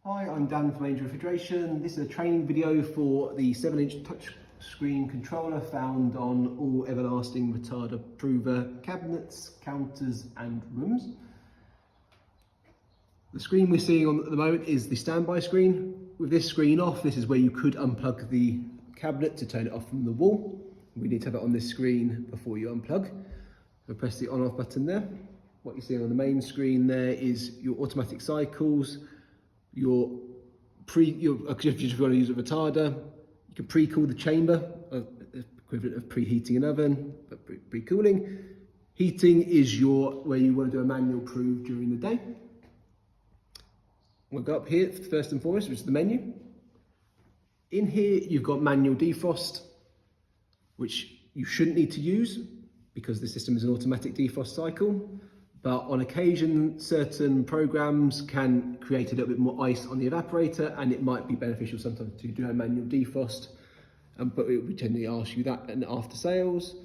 Hi, I'm Dan from Angel Refrigeration. This is a training video for the 7-inch touchscreen controller found on all everlasting Retarder Prover cabinets, counters and rooms. The screen we're seeing on at the moment is the standby screen. With this screen off, this is where you could unplug the cabinet to turn it off from the wall. We need to have it on this screen before you unplug. So press the on-off button there. What you're seeing on the main screen there is your automatic cycles, if you just want to use a retarder, you can pre-cool the chamber, equivalent of preheating an oven, but pre-cooling. Heating is where you want to do a manual prove during the day. We'll go up here first and foremost, which is the menu. In here, you've got manual defrost, which you shouldn't need to use because the system is an automatic defrost cycle. But on occasion, certain programs can create a little bit more ice on the evaporator, and it might be beneficial sometimes to do a manual defrost, but it would generally ask you that and after sales.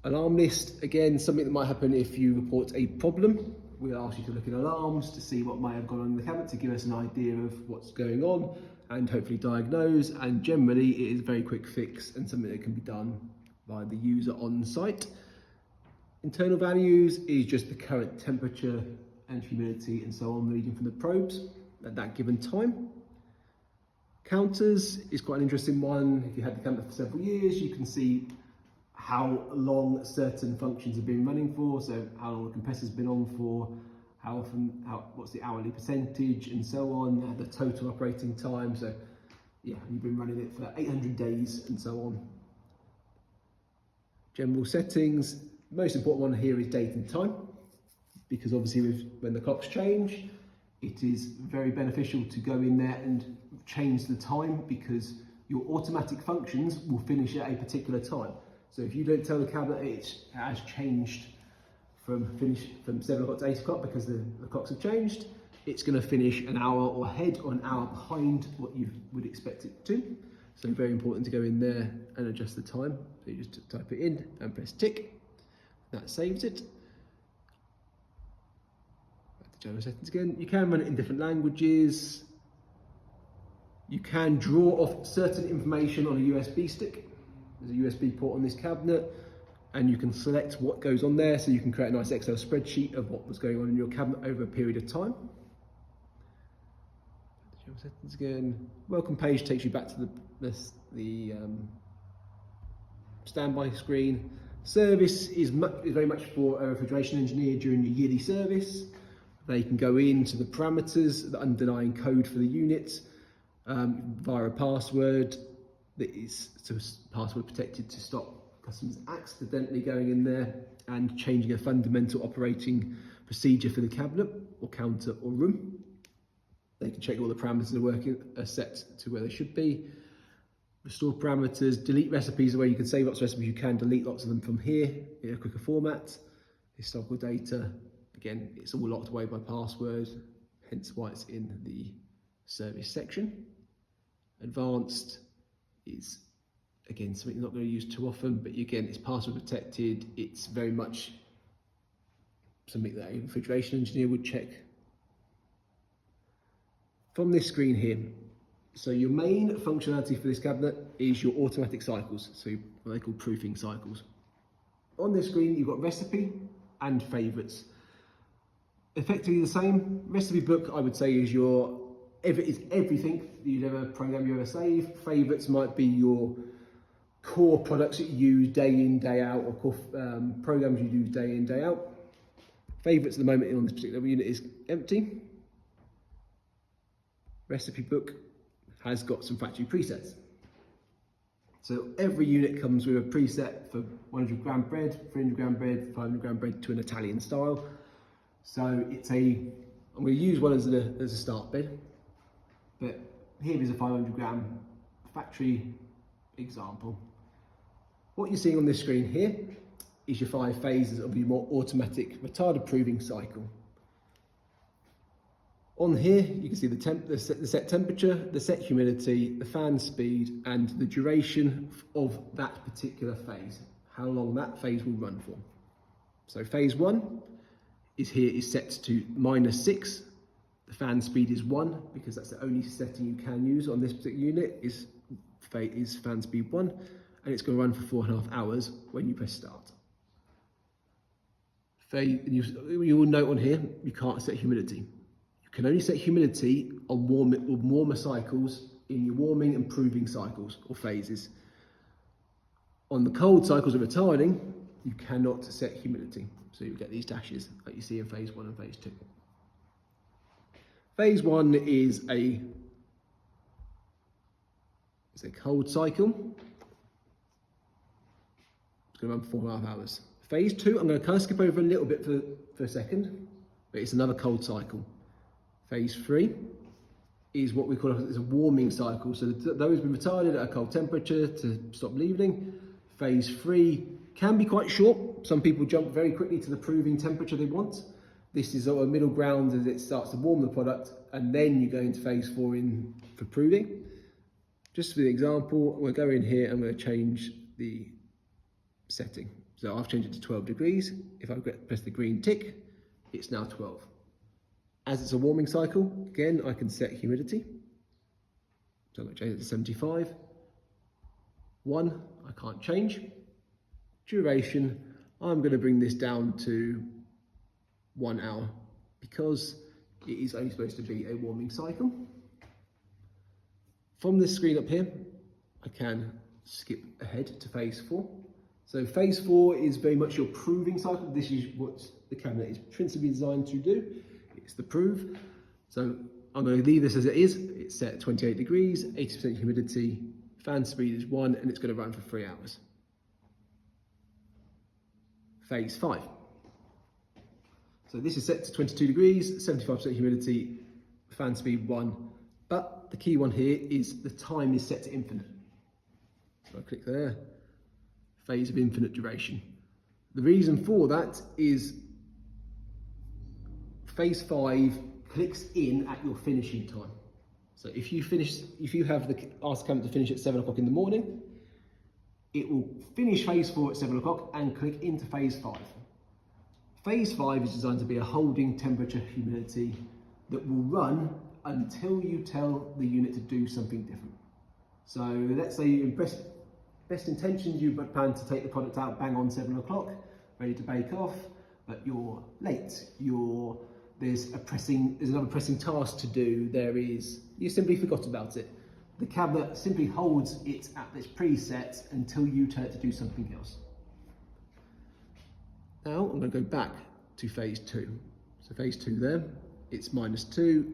Alarm list, again, something that might happen if you report a problem. We'll ask you to look at alarms to see what might have gone on in the cabinet to give us an idea of what's going on and hopefully diagnose. And generally, it is a very quick fix and something that can be done by the user on site. Internal values is just the current temperature and humidity and so on, reading from the probes at that given time. Counters is quite an interesting one. If you had the cabinet for several years, you can see how long certain functions have been running for, so how long the compressor's been on for, how often, what's the hourly percentage and so on, the total operating time. So yeah, you've been running it for 800 days and so on. General settings. Most important one here is date and time, because obviously when the clocks change, it is very beneficial to go in there and change the time, because your automatic functions will finish at a particular time. So if you don't tell the cabinet it has changed from 7 o'clock to 8 o'clock because the clocks have changed, it's going to finish an hour or ahead or an hour behind what you would expect it to. So very important to go in there and adjust the time. So you just type it in and press tick. That saves it. Back to general settings again. You can run it in different languages. You can draw off certain information on a USB stick. There's a USB port on this cabinet, and you can select what goes on there, so you can create a nice Excel spreadsheet of what was going on in your cabinet over a period of time. General settings again. Welcome page takes you back to the standby screen. Service is very much for a refrigeration engineer during your yearly service. They can go into the parameters, the underlying code for the unit, via a password that is password protected to stop customers accidentally going in there and changing a fundamental operating procedure for the cabinet or counter or room. They can check all the parameters are set to where they should be. Restore parameters, delete recipes, the way you can save lots of recipes, you can delete lots of them from here in a quicker format. Historical data, again, it's all locked away by password, hence why it's in the service section. Advanced is, again, something you're not going to use too often, but again, it's password protected. It's very much something that a refrigeration engineer would check. From this screen here, so your main functionality for this cabinet is your automatic cycles, so what they call proofing cycles. On this screen, you've got recipe and favorites. Effectively the same. Recipe book, I would say, is everything you'd ever program, you ever save. Favorites might be your core products that you use day in, day out, or core programs you use day in, day out. Favorites at the moment on this particular unit is empty. Recipe book has got some factory presets. So every unit comes with a preset for 100 gram bread, 300 gram bread, 500 gram bread to an Italian style. So I'm going to use one as a start bed, but here is a 500 gram factory example. What you're seeing on this screen here is your 5 phases of your more automatic retarder proving cycle. On here, you can see the set temperature, the set humidity, the fan speed, and the duration of that particular phase, how long that phase will run for. So phase 1 is set to -6, The fan speed is 1 because that's the only setting you can use on this particular unit is fan speed 1, and it's going to run for 4.5 hours when you press start. You will note on here you can't set humidity. You can only set humidity on warmer cycles in your warming and proving cycles or phases. On the cold cycles of retarding, you cannot set humidity. So you get these dashes like you see in phase 1 and phase 2. Phase 1 is a cold cycle. It's going to run for 4.5 hours. Phase 2, I'm going to kind of skip over a little bit for a second, but it's another cold cycle. Phase 3 is what we call a warming cycle. So those been retarded at a cold temperature to stop bleeding. Phase 3 can be quite short. Some people jump very quickly to the proving temperature they want. This is a middle ground as it starts to warm the product, and then you go into phase 4 for proving. Just for the example, we'll go in here and we'll change the setting. So I've changed it to 12 degrees. If I press the green tick, it's now 12. As it's a warming cycle, again, I can set humidity. So I'm going to change it to 75. 1, I can't change. Duration, I'm going to bring this down to 1 hour because it is only supposed to be a warming cycle. From this screen up here, I can skip ahead to phase 4. So phase 4 is very much your proving cycle. This is what the cabinet is principally designed to do. It's the prove. So I'm going to leave this as it is. It's set at 28 degrees, 80% humidity, fan speed is 1, and it's going to run for 3 hours. Phase 5. So this is set to 22 degrees, 75% humidity, fan speed 1. But the key one here is the time is set to infinite. So I click there. Phase of infinite duration. The reason for that is phase 5 clicks in at your finishing time. So if you have ask the cabinet to finish at 7 o'clock in the morning, it will finish phase 4 at 7 o'clock and click into phase 5. Phase 5 is designed to be a holding temperature humidity that will run until you tell the unit to do something different. So let's say in best intentions, you plan to take the product out bang on 7 o'clock, ready to bake off, but you're late. There's another pressing task to do. You simply forgot about it. The cabinet simply holds it at this preset until you tell it to do something else. Now I'm going to go back to phase 2. So phase 2 there, it's -2,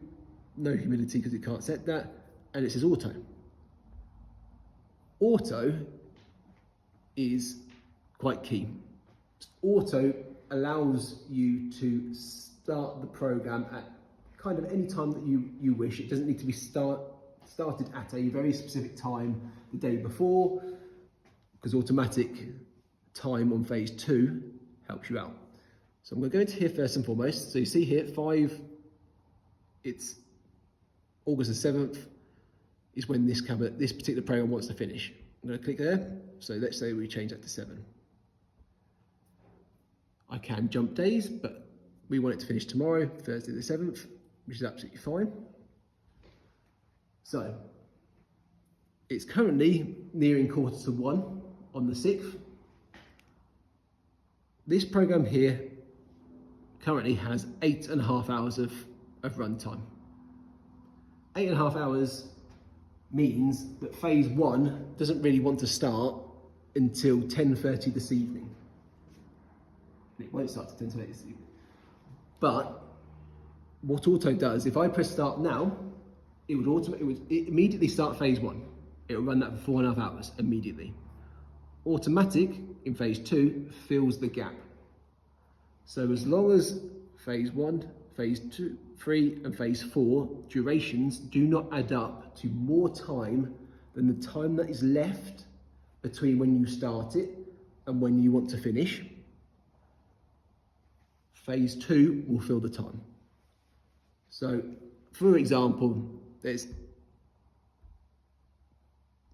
no humidity because it can't set that, and it says auto. Auto is quite key. Auto allows you to start the program at kind of any time that you wish. It doesn't need to be started at a very specific time the day before, because automatic time on phase 2 helps you out. So I'm going to go into here first and foremost. So you see here 5, it's August the 7th is when this particular program wants to finish. I'm going to click there. So let's say we change that to 7. I can jump days, but we want it to finish tomorrow, Thursday the 7th, which is absolutely fine. So it's currently nearing 1:45 on the 6th. This program here currently has 8.5 hours of runtime. 8.5 hours means that phase 1 doesn't really want to start until 10:30 this evening. It won't start till 10:30 this evening. But what auto does, if I press start now, it would immediately start phase 1. It will run that for 4.5 hours immediately. Automatic in phase 2 fills the gap. So as long as phase 1, phase 2, 3 and phase 4 durations do not add up to more time than the time that is left between when you start it and when you want to finish, phase 2 will fill the time. So for example, there's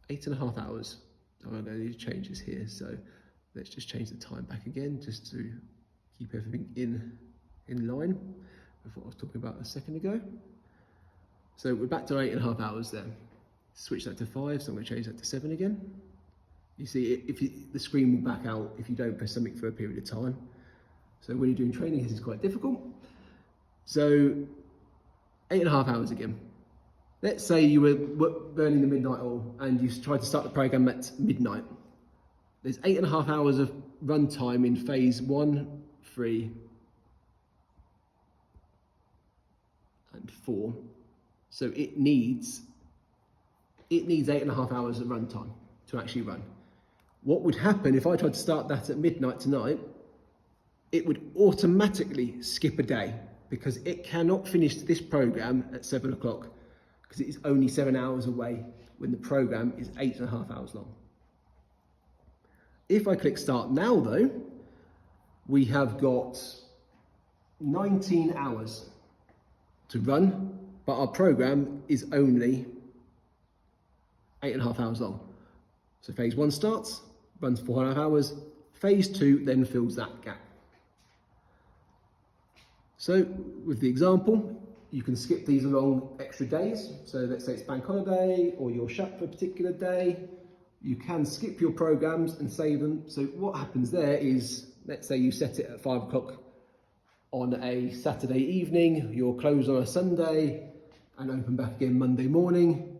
8.5 hours. I'm going to need to change this here. So let's just change the time back again just to keep everything in line. with what I was talking about a second ago. So we're back to 8.5 hours there. Switch that to 5, so I'm going to change that to 7 again. You see, the screen will back out if you don't press something for a period of time. So when you're doing training, this is quite difficult. So 8.5 hours again. Let's say you were burning the midnight oil and you tried to start the program at midnight. There's 8.5 hours of run time in phase 1, 3, and 4. So it needs 8.5 hours of run time to actually run. What would happen if I tried to start that at midnight tonight? It would automatically skip a day because it cannot finish this program at 7 o'clock because it is only 7 hours away when the program is 8.5 hours long. If I click start now though, we have got 19 hours to run, but our program is only 8.5 hours long. So phase 1 starts, runs 4.5 hours, phase 2 then fills that gap. So with the example, you can skip these along extra days. So let's say it's bank holiday or you're shut for a particular day. You can skip your programs and save them. So what happens there is, let's say you set it at 5 o'clock on a Saturday evening, you're closed on a Sunday and open back again Monday morning.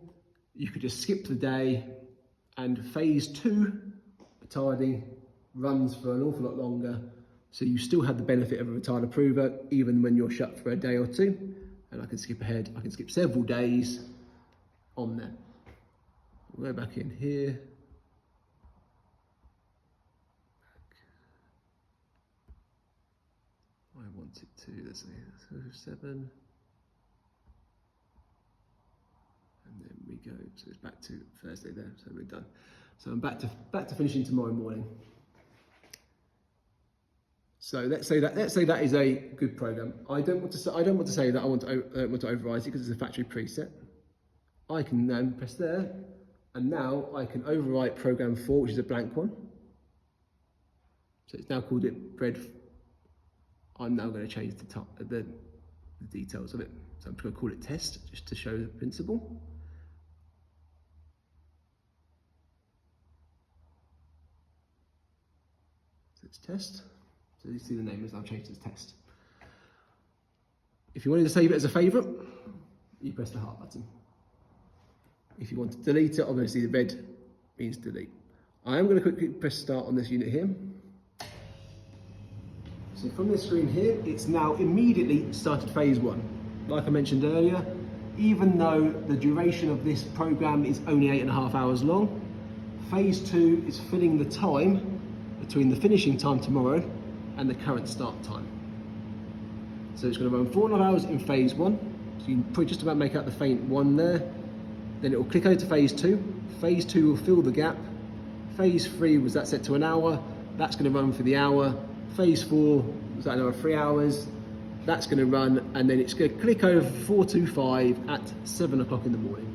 You could just skip the day and phase 2, retarding, runs for an awful lot longer. So you still have the benefit of a retarder prover even when you're shut for a day or two. And I can skip ahead, I can skip several days on there. We'll go back in here. I want it to, let's say, 7. And then we go, so it's back to Thursday there, so we're done. So I'm back to finishing tomorrow morning. So let's say that is a good program. I don't want to say that I want to override it because it's a factory preset. I can then press there, and now I can overwrite program 4, which is a blank one. So it's now called it bread. I'm now going to change the details of it. So I'm just going to call it test, just to show the principle. So it's test. So you see the name is now changed as test. If you wanted to save it as a favourite, you press the heart button. If you want to delete it, obviously the red means delete. I am going to quickly press start on this unit here. So from this screen here, it's now immediately started phase 1. Like I mentioned earlier, even though the duration of this program is only 8.5 hours long, phase 2 is filling the time between the finishing time tomorrow and the current start time. So it's going to run 4.5 hours in phase 1. So you can probably just about make out the faint 1 there. Then it will click over to phase 2. Phase 2 will fill the gap. Phase 3 was that set to an hour. That's going to run for the hour. Phase 4 was that another 3 hours. That's going to run, and then it's going to click over 425 at 7 o'clock in the morning.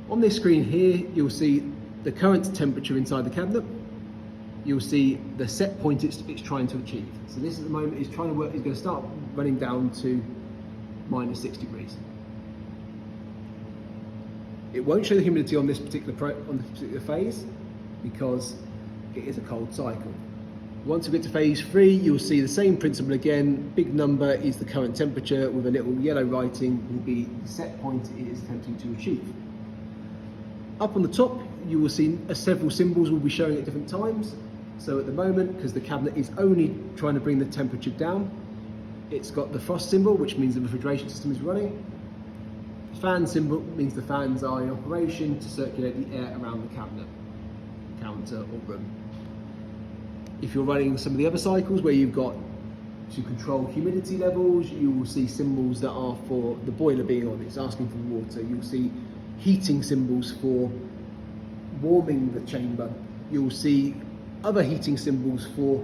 On this screen here, you'll see the current temperature inside the cabinet. You'll see the set point it's trying to achieve. So this at the moment is trying to work, is going to start running down to -6 degrees. It won't show the humidity on this particular phase because it is a cold cycle. Once we get to phase 3, you'll see the same principle again. Big number is the current temperature with a little yellow writing will be the set point it is attempting to achieve. Up on the top, you will see several symbols will be showing at different times. So at the moment, because the cabinet is only trying to bring the temperature down, it's got the frost symbol, which means the refrigeration system is running. The fan symbol means the fans are in operation to circulate the air around the cabinet, counter or room. If you're running some of the other cycles where you've got to control humidity levels, you will see symbols that are for the boiler being on, it's asking for water. You'll see heating symbols for warming the chamber. You'll see other heating symbols for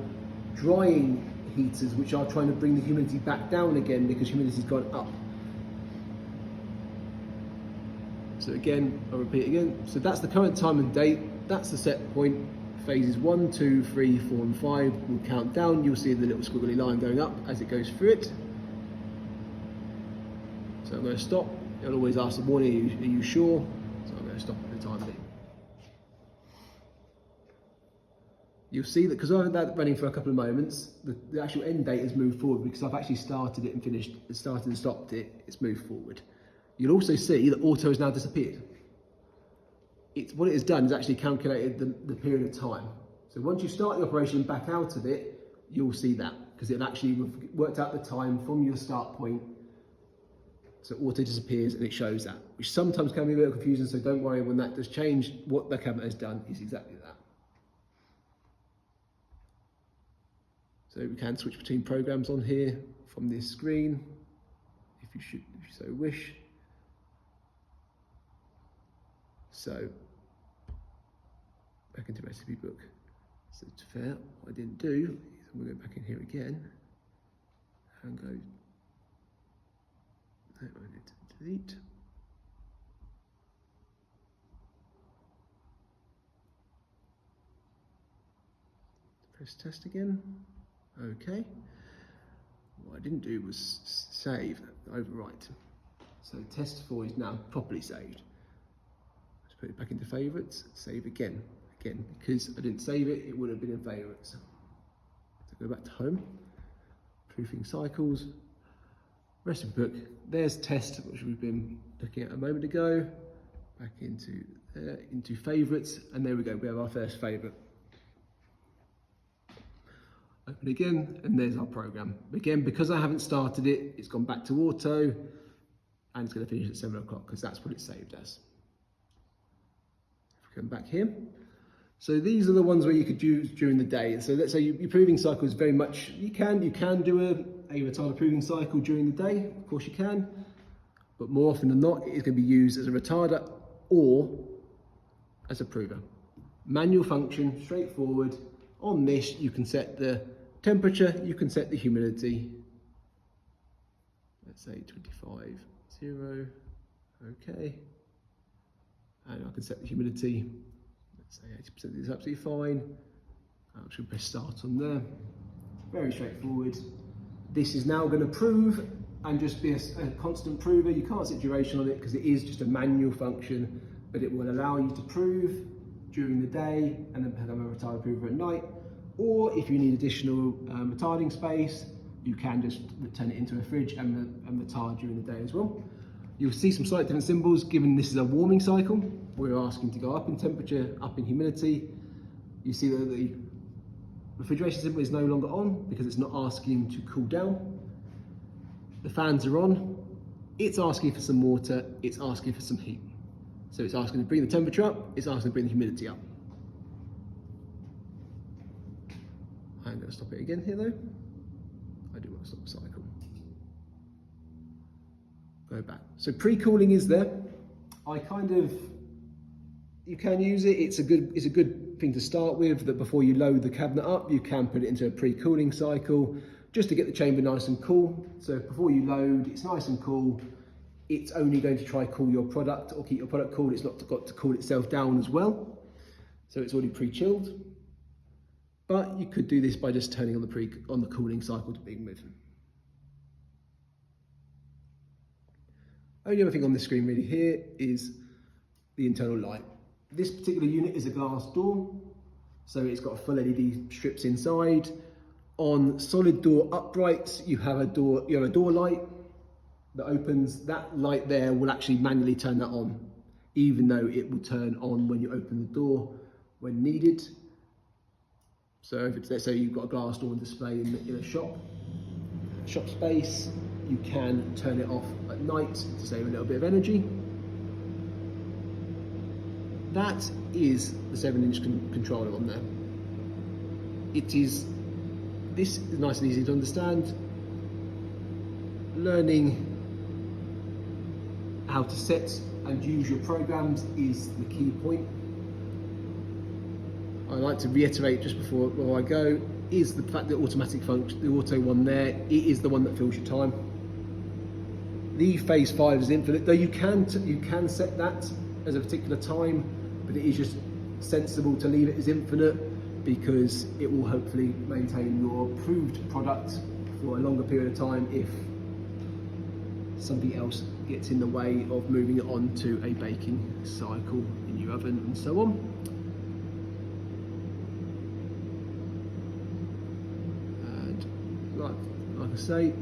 drying heaters, which are trying to bring the humidity back down again because humidity's gone up. So again, I'll repeat again. So that's the current time and date. That's the set point. Phases 1, 2, 3, 4 and 5 will count down. You'll see the little squiggly line going up as it goes through it. So I'm going to stop. It'll always ask the warning, are you sure? So I'm going to stop at the time being. You'll see that because I've had that running for a couple of moments, the actual end date has moved forward because I've actually started it and finished, started and stopped it, it's moved forward. You'll also see that auto has now disappeared. What it has done is actually calculated the period of time. So once you start the operation and back out of it, you'll see that because it actually worked out the time from your start point. So auto disappears and it shows that, which sometimes can be a bit confusing, so don't worry when that does change. What the cabinet has done is exactly that. So we can switch between programs on here from this screen, if you so wish. So, back into recipe book. So to be fair, what I didn't do is I'm going to go back in here again and go, I need to delete. Press test again. Okay. What I didn't do was save, overwrite. So test 4 is now properly saved. Let's put it back into favourites, save again. Again, because I didn't save it, it would have been in favourites. So go back to home, proofing cycles, recipe book. There's test, which we've been looking at a moment ago. Back into there, into favourites, and there we go, we have our first favourite. Open again, and there's our program. Again, because I haven't started it, it's gone back to auto, and it's going to finish at 7 o'clock because that's what it's saved as. If we come back here, so these are the ones where you could use during the day. So let's say your proving cycle is very much, you can do a retarder proving cycle during the day, of course you can, but more often than not, it is going to be used as a retarder or as a prover. Manual function, straightforward. On this, you can set the temperature, you can set the humidity. Let's say 25.0, okay. And I can set the humidity, let's say 80% is absolutely fine. I should press start on there. Very straightforward. This is now going to prove and just be a constant prover. You can't set duration on it because it is just a manual function, but it will allow you to prove during the day and then have a retarder prover at night. Or if you need additional retarding space, you can just turn it into a fridge and retard during the day as well. You'll see some slightly different symbols given this is a warming cycle. We're asking to go up in temperature, up in humidity. You see that the refrigeration symbol is no longer on because it's not asking to cool down. The fans are on. It's asking for some water, it's asking for some heat. So it's asking to bring the temperature up, it's asking to bring the humidity up. I'm going to stop it again here though. I do want to stop the cycle. Go back. So pre-cooling is there. You can use it. It's a good thing to start with, that before you load the cabinet up, you can put it into a pre-cooling cycle just to get the chamber nice and cool. So before you load, it's nice and cool. It's only going to try cool your product or keep your product cool. It's not got to cool itself down as well. So it's already pre-chilled. But you could do this by just turning on the cooling cycle to begin with. Only other thing on the screen really here is the internal light. This particular unit is a glass door, so it's got a full LED strips inside. On solid door uprights, you have a door light that opens. That light there will actually manually turn that on, even though it will turn on when you open the door when needed. So if it's, let's say you've got a glass door on display in a shop space, you can turn it off at night to save a little bit of energy. That is the 7-inch controller on there. This is nice and easy to understand. Learning how to set and use your programs is the key point. I like to reiterate just before I go, is the fact that automatic function, the auto one there, it is the one that fills your time. The phase 5 is infinite, though you can set that as a particular time, but it is just sensible to leave it as infinite because it will hopefully maintain your approved product for a longer period of time if something else gets in the way of moving it on to a baking cycle in your oven and so on. And like I say,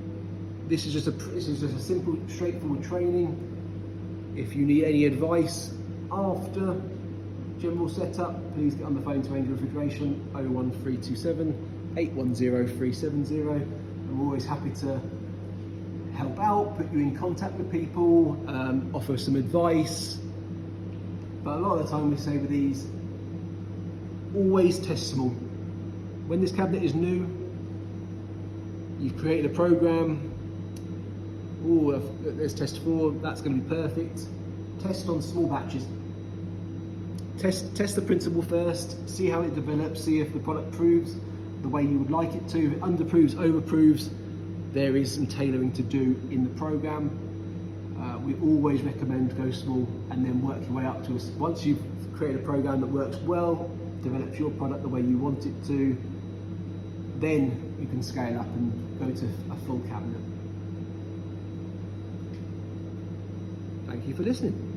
this is just a simple, straightforward training. If you need any advice after general setup, please get on the phone to Angel Refrigeration 01327 810 370. And we're always happy to help out, put you in contact with people, offer some advice. But a lot of the time we say with these, always test them all. When this cabinet is new, you've created a program. Oh, let's test 4, that's going to be perfect. Test on small batches. Test the principle first, see how it develops, see if the product proves the way you would like it to. If it underproves, overproves, there is some tailoring to do in the program. We always recommend go small and then work your way up to us. Once you've created a program that works well, develops your product the way you want it to, then you can scale up and go to a full cabinet. Thank you for listening.